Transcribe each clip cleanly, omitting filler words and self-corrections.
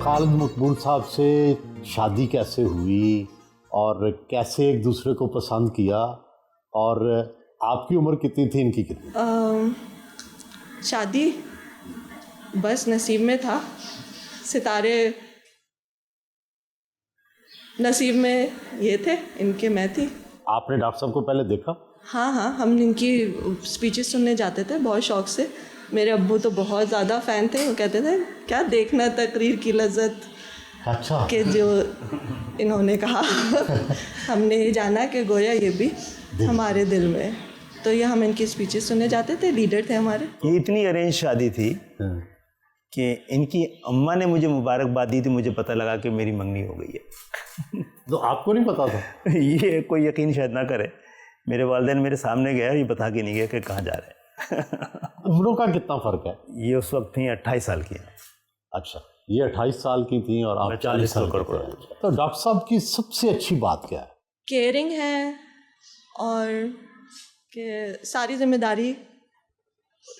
خالد مقبول صاحب سے شادی کیسے ہوئی اور کیسے ایک دوسرے کو پسند کیا، اور آپ کی عمر کتنی تھی، ان کی کتنی؟ شادی بس نصیب میں تھا، ستارے نصیب میں یہ تھے، ان کے میں تھی۔ آپ نے ڈاکٹر صاحب کو پہلے دیکھا؟ ہاں، ہم ان کی اسپیچز سننے جاتے تھے بہت شوق سے۔ میرے ابو تو بہت زیادہ فین تھے، وہ کہتے تھے کیا دیکھنا تقریر کی لذت، اچھا، کہ جو انہوں نے کہا ہم نے یہ جانا کہ گویا یہ بھی ہمارے دل میں، تو یہ ہم ان کی اسپیچز سننے جاتے تھے، لیڈر تھے ہمارے۔ یہ اتنی ارینج شادی تھی کہ ان کی اماں نے مجھے مبارکباد دی تھی، مجھے پتہ لگا کہ میری منگنی ہو گئی ہے۔ تو آپ کو نہیں پتا تھا؟ یہ کوئی یقین شاید نہ کرے، میرے والدین میرے سامنے گیا، یہ بتا کے نہیں گیا کہ کہاں جا رہے ہیں۔ عمروں کا کتنا فرق ہے؟ یہ اس وقت تھیں 28 سال کی ہیں۔ اچھا، یہ 28 سال کی تھیں اور آپ 40 سال کے تھے۔ تو ڈاکٹر صاحب کی سب سے اچھی بات کیا ہے؟ کیئرنگ ہے، اور کہ ساری ذمہ داری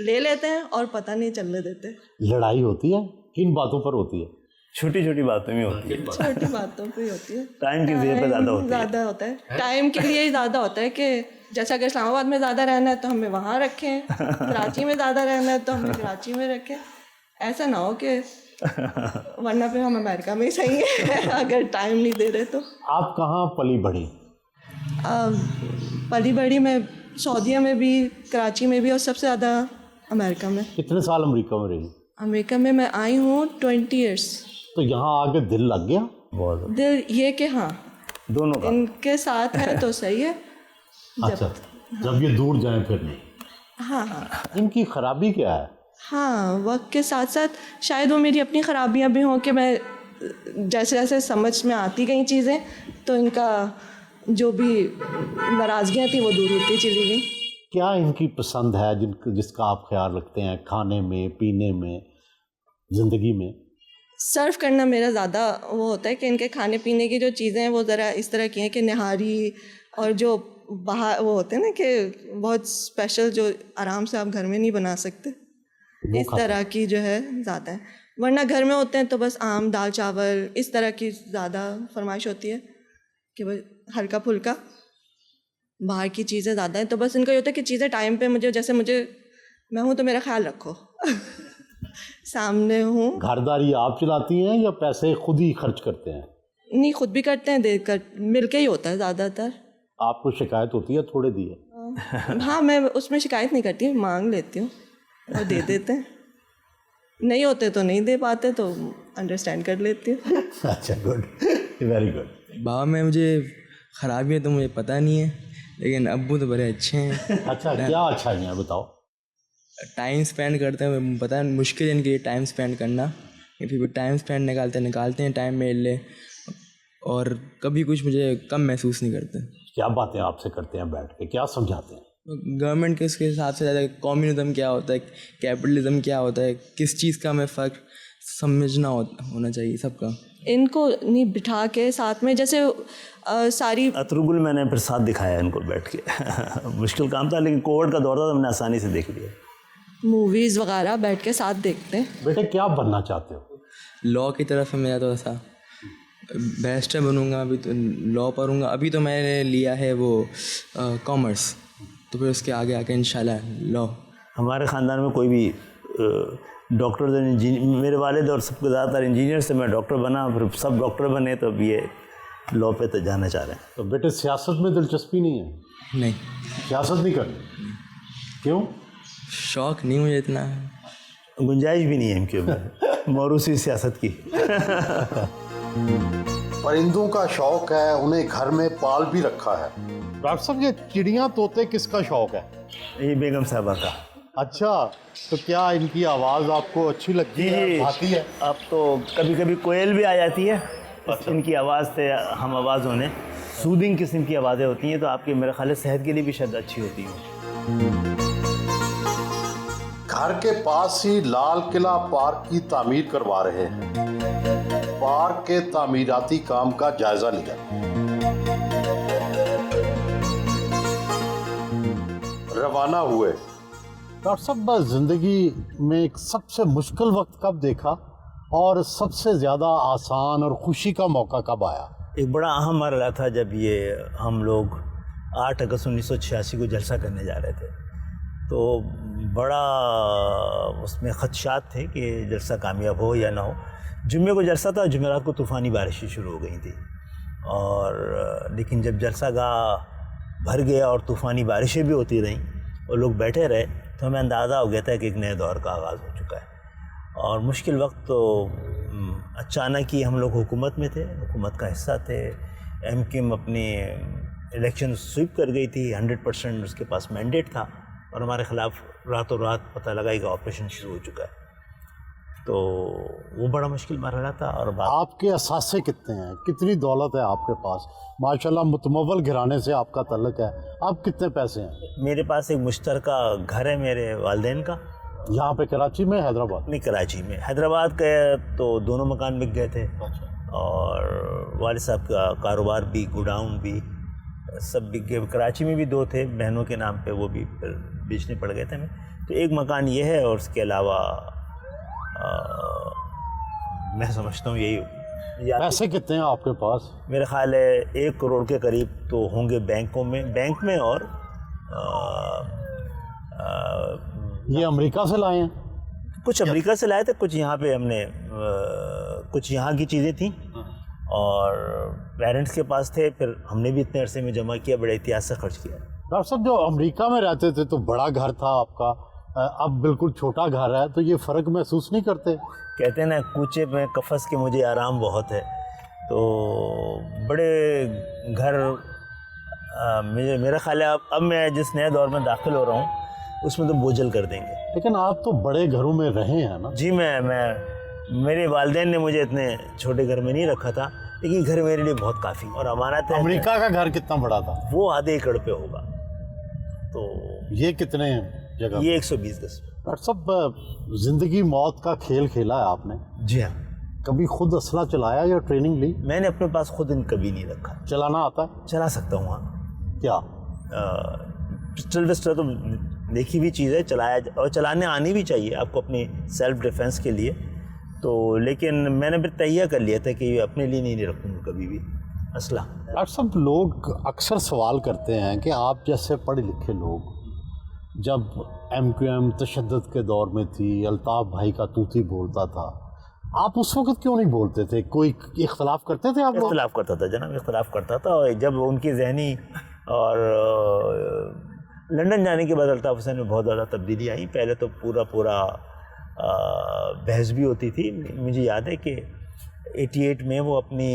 لے لیتے ہیں اور پتہ نہیں چلنے دیتے۔ لڑائی ہوتی ہے کن باتوں پر ہوتی ہے؟ چھوٹی چھوٹی باتوں میں ہوتی ہے، چھوٹی باتوں پہ ہی ہوتی ہے، ٹائم کی وجہ پہ زیادہ ہوتی ہے۔ زیادہ ہوتا ہے ٹائم کے لیے ہی زیادہ ہوتا ہے، کہ جیسا اگر اسلام آباد میں زیادہ رہنا ہے تو ہمیں وہاں رکھیں، کراچی میں زیادہ رہنا ہے تو ہمیں کراچی میں رکھیں۔ ایسا نہ ہو کہ ورنہ پھر ہم امریکہ میں ہی صحیح ہیں اگر ٹائم نہیں دے رہے تو۔ آپ کہاں پلی بڑھی؟ پلی بڑھی میں سعودیہ میں بھی، کراچی میں بھی، اور سب سے زیادہ امریکہ میں۔ کتنے سال امریکہ میں رہی؟ امریکہ میں آئی ہوں 20 ایئرس۔ تو یہاں آ کے دل لگ گیا؟ بہت دل یہ کہ ہاں دونوں کا ان کے ساتھ ہے تو صحیح ہے، اچھا، جب یہ دور جائیں پھر نہیں؟ ہاں ان کی خرابی کیا ہے؟ ہاں، وقت کے ساتھ ساتھ شاید وہ میری اپنی خرابیاں بھی ہوں، کہ میں جیسے جیسے سمجھ میں آتی گئیں چیزیں تو ان کا جو بھی ناراضگیاں تھیں وہ دور ہوتی چلی گئیں۔ کیا ان کی پسند ہے جس کا آپ خیال رکھتے ہیں، کھانے میں، پینے میں، زندگی میں؟ سرو کرنا میرا زیادہ وہ ہوتا ہے کہ ان کے کھانے پینے کی جو چیزیں ہیں وہ ذرا اس طرح کی ہیں کہ نہاری، اور جو باہر وہ ہوتے ہیں نا کہ بہت اسپیشل جو آرام سے آپ گھر میں نہیں بنا سکتے، اس طرح کی جو ہے زیادہ ہے۔ ورنہ گھر میں ہوتے ہیں تو بس آم، دال چاول، اس طرح کی زیادہ فرمائش ہوتی ہے کہ بس ہلکا پھلکا، باہر کی چیزیں زیادہ ہیں۔ تو بس ان کا یہ ہوتا ہے کہ چیزیں ٹائم پہ جیسے میں ہوں تو میرا خیال رکھو، سامنے ہوں۔ گھرداری آپ چلاتی ہیں یا پیسے خود ہی خرچ کرتے ہیں؟ نہیں، خود بھی کرتے ہیں، دے کر مل کے ہی ہوتا ہے زیادہ تر۔ آپ کو شکایت ہوتی ہے تھوڑے دیے؟ ہاں، میں اس میں شکایت نہیں کرتی، مانگ لیتی ہوں اور دے دیتے ہیں، نہیں ہوتے تو نہیں دے پاتے تو انڈرسٹینڈ کر لیتی ہوں۔ اچھا، گڈ، ویری گڈ۔ بابا میں مجھے خرابیاں تو مجھے پتہ نہیں ہے، لیکن ابو تو بڑے اچھے ہیں۔ اچھا، کیا اچھا ہے بتاؤ؟ ٹائم اسپینڈ کرتے ہیں، پتہ ہے مشکل ہے ان کے لیے ٹائم اسپینڈ کرنا، پھر بھی ٹائم اسپینڈ نکالتے ہیں ٹائم میرے لیے، اور کبھی کچھ مجھے کم محسوس نہیں کرتے۔ کیا باتیں آپ سے کرتے ہیں بیٹھ کے، کیا سمجھاتے ہیں؟ گورنمنٹ کے اس کے حساب سے زیادہ کمیونزم کیا ہوتا ہے، کیپٹلزم کیا ہوتا ہے، کس چیز کا ہمیں فرق سمجھنا ہونا چاہیے سب کا۔ ان کو نہیں بٹھا کے ساتھ میں، جیسے ساری اترگل میں نے پھر ساتھ دکھایا ان کو بیٹھ کے، مشکل کام تھا لیکن کووڈ کا دور تھا تو میں نے آسانی سے دیکھ لیا۔ موویز وغیرہ بیٹھ کے ساتھ دیکھتے ہیں۔ بیٹے کیا بننا چاہتے ہو؟ لاء کی طرف ہے میرا، تو ایسا بیرسٹر بنوں گا، ابھی تو لاء پڑھوں گا، ابھی تو میں نے لیا ہے وہ کامرس، تو پھر اس کے آگے انشاءاللہ لاء۔ ہمارے خاندان میں کوئی بھی ڈاکٹر، میرے والد اور سب کے زیادہ تر انجینئر سے، میں ڈاکٹر بنا، پھر سب ڈاکٹر بنے، تو اب یہ لاء پہ تو جانا چاہ رہے ہیں۔ تو بیٹے سیاست میں دلچسپی نہیں ہے؟ نہیں، سیاست نہیں کرنی؟ کیوں؟ شوق نہیں مجھے اتنا، گنجائش بھی نہیں ہے ان کے اندر موروثی سیاست کی۔ پرندوں کا شوق ہے، انہیں گھر میں پال بھی رکھا ہے۔ ڈاکٹر صاحب، یہ چڑیاں طوطے کس کا شوق ہے؟ یہ بیگم صاحبہ کا۔ اچھا، تو کیا ان کی آواز آپ کو اچھی لگتی ہے، آتی ہے؟ اب تو کبھی کبھی کوئل بھی آ جاتی ہے، ان کی آواز سے ہم آواز ہونے، سودنگ قسم کی آوازیں ہوتی ہیں، تو آپ کی میرے خیال سے صحت کے لیے بھی شاید اچھی ہوتی ہیں۔ گھر کے پاس ہی لال قلعہ پارک کی تعمیر کروا رہے ہیں، پارک کے تعمیراتی کام کا جائزہ لیا۔ روانہ ہوئے۔ ڈاکٹر صاحب، زندگی میں ایک سب سے مشکل وقت کب دیکھا اور سب سے زیادہ آسان اور خوشی کا موقع کب آیا؟ ایک بڑا اہم مرحلہ تھا جب یہ ہم لوگ 8 اگست 1986 کو جلسہ کرنے جا رہے تھے، تو بڑا اس میں خدشات تھے کہ جلسہ کامیاب ہو یا نہ ہو۔ جمعے کو جلسہ تھا، جمعرات کو طوفانی بارشیں شروع ہو گئی تھیں، اور لیکن جب جلسہ گاہ بھر گیا اور طوفانی بارشیں بھی ہوتی رہیں اور لوگ بیٹھے رہے، تو ہمیں اندازہ ہو گیا تھا کہ ایک نئے دور کا آغاز ہو چکا ہے۔ اور مشکل وقت تو اچانک ہی ہم لوگ حکومت میں تھے، حکومت کا حصہ تھے، ایم کیو ایم اپنی الیکشن سویپ کر گئی تھی، 100% اس کے پاس مینڈیٹ تھا، اور ہمارے خلاف راتوں رات پتہ لگا کہ آپریشن شروع ہو چکا ہے۔ تو وہ بڑا مشکل مرحلہ تھا۔ اور آپ کے اثاثے کتنے ہیں؟ کتنی دولت ہے آپ کے پاس؟ ماشاءاللہ متمول گھرانے سے آپ کا تعلق ہے، آپ کتنے پیسے ہیں؟ میرے پاس ایک مشترکہ گھر ہے میرے والدین کا، یہاں پہ کراچی میں، حیدرآباد؟ نہیں، کراچی میں۔ حیدرآباد گئے تو دونوں مکان بک گئے تھے، اور والد صاحب کا کاروبار بھی، گوڈاؤن بھی، سب بک گئے۔ کراچی میں بھی 2 تھے بہنوں کے نام پہ، وہ بھی پھر بیچنے پڑ گئے تھے ہمیں۔ تو ایک مکان یہ ہے، اور اس کے علاوہ میں سمجھتا ہوں یہی۔ پیسے کتنے ہیں آپ کے پاس؟ میرے خیال ہے 1 کروڑ کے قریب تو ہوں گے بینک میں، اور یہ امریکہ سے لائے ہیں؟ کچھ امریکہ سے لائے تھے، کچھ یہاں پہ ہم نے کچھ یہاں کی چیزیں تھیں اور پیرنٹس کے پاس تھے، پھر ہم نے بھی اتنے عرصے میں جمع کیا، بڑے احتیاط سے خرچ کیا۔ ڈاکٹر صاحب، جو امریکہ میں رہتے تھے تو بڑا گھر تھا آپ کا، اب بالکل چھوٹا گھر ہے، تو یہ فرق محسوس نہیں کرتے؟ کہتے ہیں نا، کوچے میں قفس کے مجھے آرام بہت ہے، تو بڑے گھر میرا خیال ہے اب میں جس نئے دور میں داخل ہو رہا ہوں اس میں تو بوجھل کر دیں گے۔ لیکن آپ تو بڑے گھروں میں رہے ہیں نا؟ جی، میرے والدین نے مجھے اتنے چھوٹے گھر میں نہیں رکھا تھا، لیکن گھر میرے لیے بہت کافی اور امانت ہے۔ امریکہ کا گھر کتنا بڑا تھا؟ وہ آدھے ایکڑ پہ ہوگا، تو یہ کتنے جگہ؟ یہ 120 گز۔ ڈاکٹر صاحب، زندگی موت کا کھیل کھیلا ہے آپ نے؟ جی ہاں۔ کبھی خود اسلحہ چلایا یا ٹریننگ لی؟ میں نے اپنے پاس خود کبھی نہیں رکھا۔ چلانا آتا ہے؟ چلا سکتا ہوں، ہاں۔ کیا؟ پسٹل وسٹل تو دیکھی ہوئی چیز ہے، اور چلانے آنی بھی چاہیے آپ کو اپنی سیلف ڈیفینس کے لیے، تو لیکن میں نے پھر تہیہ کر لیا تھا کہ اپنے لیے نہیں رکھوں گا کبھی بھی اسلحہ۔ ڈاکٹر صاحب، لوگ اکثر سوال کرتے ہیں کہ آپ جیسے پڑھے لکھے لوگ، جب ایم کیو ایم تشدد کے دور میں تھی، الطاف بھائی کا طوطی بولتا تھا، آپ اس وقت کیوں نہیں بولتے تھے؟ کوئی اختلاف کرتے تھے آپ لوگ؟ اختلاف کرتا تھا جناب، اختلاف کرتا تھا، اور جب ان کی ذہنی اور لندن جانے کے بعد الطاف حسین میں بہت زیادہ تبدیلی آئی۔ پہلے تو پورا بحث بھی ہوتی تھی۔ مجھے یاد ہے کہ 88 میں وہ اپنی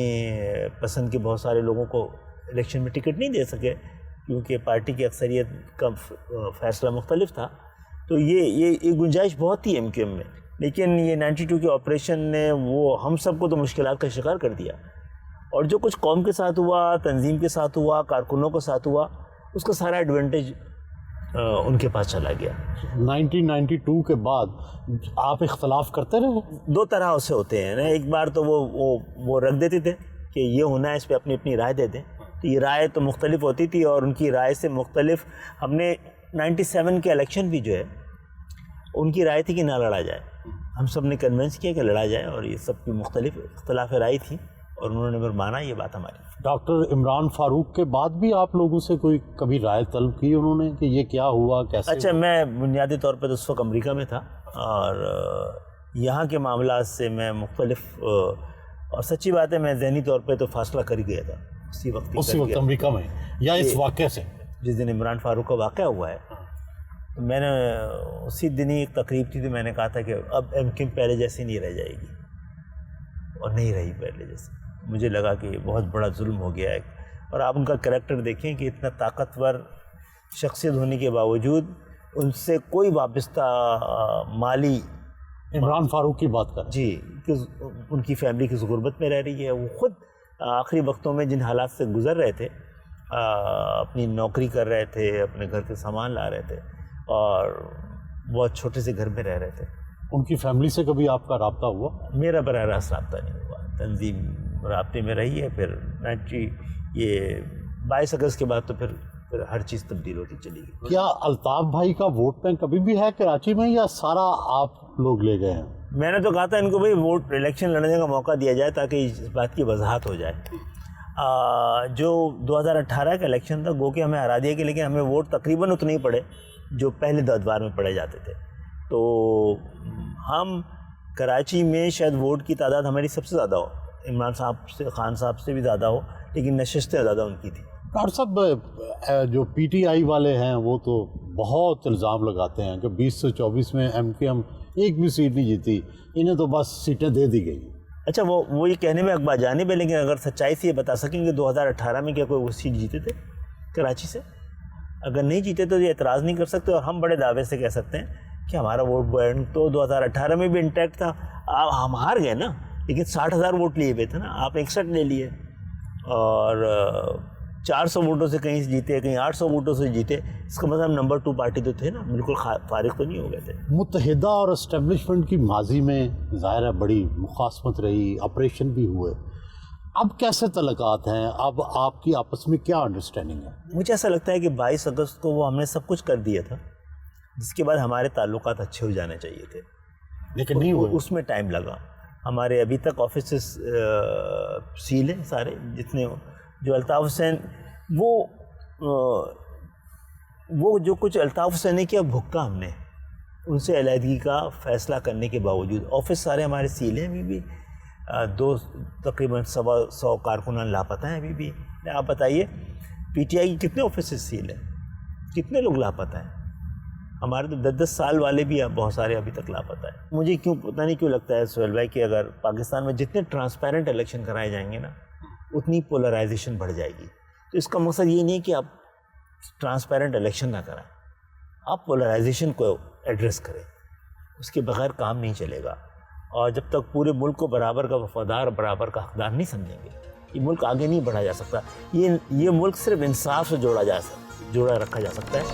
پسند کے بہت سارے لوگوں کو الیکشن میں ٹکٹ نہیں دے سکے، کیونکہ پارٹی کی اکثریت کا فیصلہ مختلف تھا، تو یہ گنجائش بہت تھی ایم کیو ایم میں، لیکن یہ 92 کے آپریشن نے وہ ہم سب کو تو مشکلات کا شکار کر دیا، اور جو کچھ قوم کے ساتھ ہوا، تنظیم کے ساتھ ہوا، کارکنوں کے ساتھ ہوا، اس کا سارا ایڈوانٹیج ان کے پاس چلا گیا۔ 1992 کے بعد آپ اختلاف کرتے رہے؟ 2 طرح سے ہوتے ہیں نا، ایک بار تو وہ رکھ دیتے تھے کہ یہ ہونا ہے، اس پہ اپنی رائے دے دیں، تو یہ رائے تو مختلف ہوتی تھی، اور ان کی رائے سے مختلف ہم نے 97 کے الیکشن بھی جو ہے ان کی رائے تھی کہ نہ لڑا جائے، ہم سب نے کنونس کیا کہ لڑا جائے، اور یہ سب کی مختلف اختلاف رائے تھی، اور انہوں نے پھر مانا یہ بات ہماری۔ ڈاکٹر عمران فاروق کے بعد بھی آپ لوگوں سے کوئی کبھی رائے طلب کی انہوں نے کہ یہ کیا ہوا، کیسے؟ اچھا، میں بنیادی طور پہ تو اس وقت امریکہ میں تھا، اور یہاں کے معاملات سے میں مختلف، اور سچی بات ہے میں ذہنی طور پہ تو فاصلہ کر ہی گیا تھا اسی وقت امریکہ میں، یا اس واقعے سے؟ جس دن عمران فاروق کا واقعہ ہوا ہے، تو میں نے اسی دن ہی ایک تقریب تھی، تو میں نے کہا تھا کہ اب ایم کیو ایم پہلے جیسی نہیں رہ جائے گی، اور نہیں رہی پہلے جیسی۔ مجھے لگا کہ بہت بڑا ظلم ہو گیا ہے، اور آپ ان کا کریکٹر دیکھیں کہ اتنا طاقتور شخصیت ہونے کے باوجود ان سے کوئی وابستہ مالی، عمران فاروق کی بات کریں جی، کہ ان کی فیملی کس غربت میں رہ رہی ہے، وہ خود آخری وقتوں میں جن حالات سے گزر رہے تھے، اپنی نوکری کر رہے تھے، اپنے گھر کے سامان لا رہے تھے، اور بہت چھوٹے سے گھر میں رہ رہے تھے۔ ان کی فیملی سے کبھی آپ کا رابطہ ہوا؟ میرا براہ راست رابطہ نہیں ہوا، تنظیم رابطے میں رہی ہے، پھر 22 اگست کے بعد تو پھر ہر چیز تبدیل ہوتی چلی گئی۔ کیا الطاف بھائی کا ووٹ بینک کبھی بھی ہے کراچی میں، یا سارا آپ لوگ لے گئے ہیں؟ میں نے تو کہا تھا ان کو بھائی ووٹ الیکشن لڑنے کا موقع دیا جائے تاکہ اس بات کی وضاحت ہو جائے. جو 2018 کا الیکشن تھا گو کہ ہمیں ہرا دیا کہ لیکن ہمیں ووٹ تقریباً اتنے ہی پڑے جو پہلے 2 ادوار میں پڑے جاتے تھے. تو ہم کراچی میں شاید ووٹ کی تعداد ہماری سب سے زیادہ ہو, عمران صاحب سے, خان صاحب سے بھی زیادہ ہو, لیکن نشستیں زیادہ ان کی تھی. ڈاکٹر صاحب جو پی ٹی آئی والے ہیں وہ تو بہت الزام لگاتے ہیں کہ 20 سے 24 میں ایم کیو ایم ایک بھی سیٹ نہیں جیتی, انہیں تو بس سیٹیں دے دی گئی. اچھا وہ یہ کہنے میں اخبار جانب ہے, لیکن اگر سچائی سے یہ بتا سکیں کہ 2018 میں کیا کوئی وہ سیٹ جیتے تھے کراچی سے؟ اگر نہیں جیتے تو یہ اعتراض نہیں کر سکتے, اور ہم بڑے دعوے سے کہہ سکتے ہیں کہ ہمارا ووٹ بینک تو 2018 میں بھی انٹیکٹ تھا. ہم ہار گئے نا, لیکن 60,000 ووٹ لیے ہوئے تھے نا, آپ 61 لے لیے, اور 400 ووٹوں سے کہیں جیتے, کہیں 800 ووٹوں سے جیتے. اس کا مطلب نمبر 2 پارٹی تو تھے نا, بالکل فارغ تو نہیں ہو گئے تھے. متحدہ اور اسٹیبلشمنٹ کی ماضی میں ظاہر ہے بڑی مخاصمت رہی, آپریشن بھی ہوئے, اب کیسے تعلقات ہیں؟ اب آپ کی آپس میں کیا انڈرسٹینڈنگ ہے؟ مجھے ایسا لگتا ہے کہ 22 اگست کو وہ ہم نے سب کچھ کر دیا تھا, جس کے بعد ہمارے تعلقات اچھے ہو جانے چاہیے تھے, لیکن نہیں ہوئے. اس میں ٹائم لگا. ہمارے ابھی تک آفیسز سیل ہیں سارے جتنے. جو الطاف حسین وہ جو کچھ الطاف حسین نے کیا بھگتا ہم نے, ان سے علیحدگی کا فیصلہ کرنے کے باوجود آفس سارے ہمارے سیل ہیں ابھی بھی. تقریباً 100 کارکنان لاپتہ ہیں ابھی بھی. آپ بتائیے پی ٹی آئی کی کتنے آفیسز سیل ہیں, کتنے لوگ لاپتہ ہیں؟ ہمارے تو 10 سال والے بھی بہت سارے ابھی تک لاپتہ ہیں. مجھے پتہ نہیں کیوں لگتا ہے سہیل بھائی کہ اگر پاکستان میں جتنے ٹرانسپیرنٹ الیکشن کرائے جائیں گے نا, اتنی پولرائزیشن بڑھ جائے گی. تو اس کا مقصد یہ نہیں کہ آپ ٹرانسپیرنٹ الیکشن نہ کرائیں, آپ پولرائزیشن کو ایڈریس کریں, اس کے بغیر کام نہیں چلے گا. اور جب تک پورے ملک کو برابر کا وفادار, برابر کا حقدار نہیں سمجھیں گے, یہ ملک آگے نہیں بڑھا جا سکتا. یہ ملک صرف انصاف سے جوڑا رکھا جا سکتا ہے.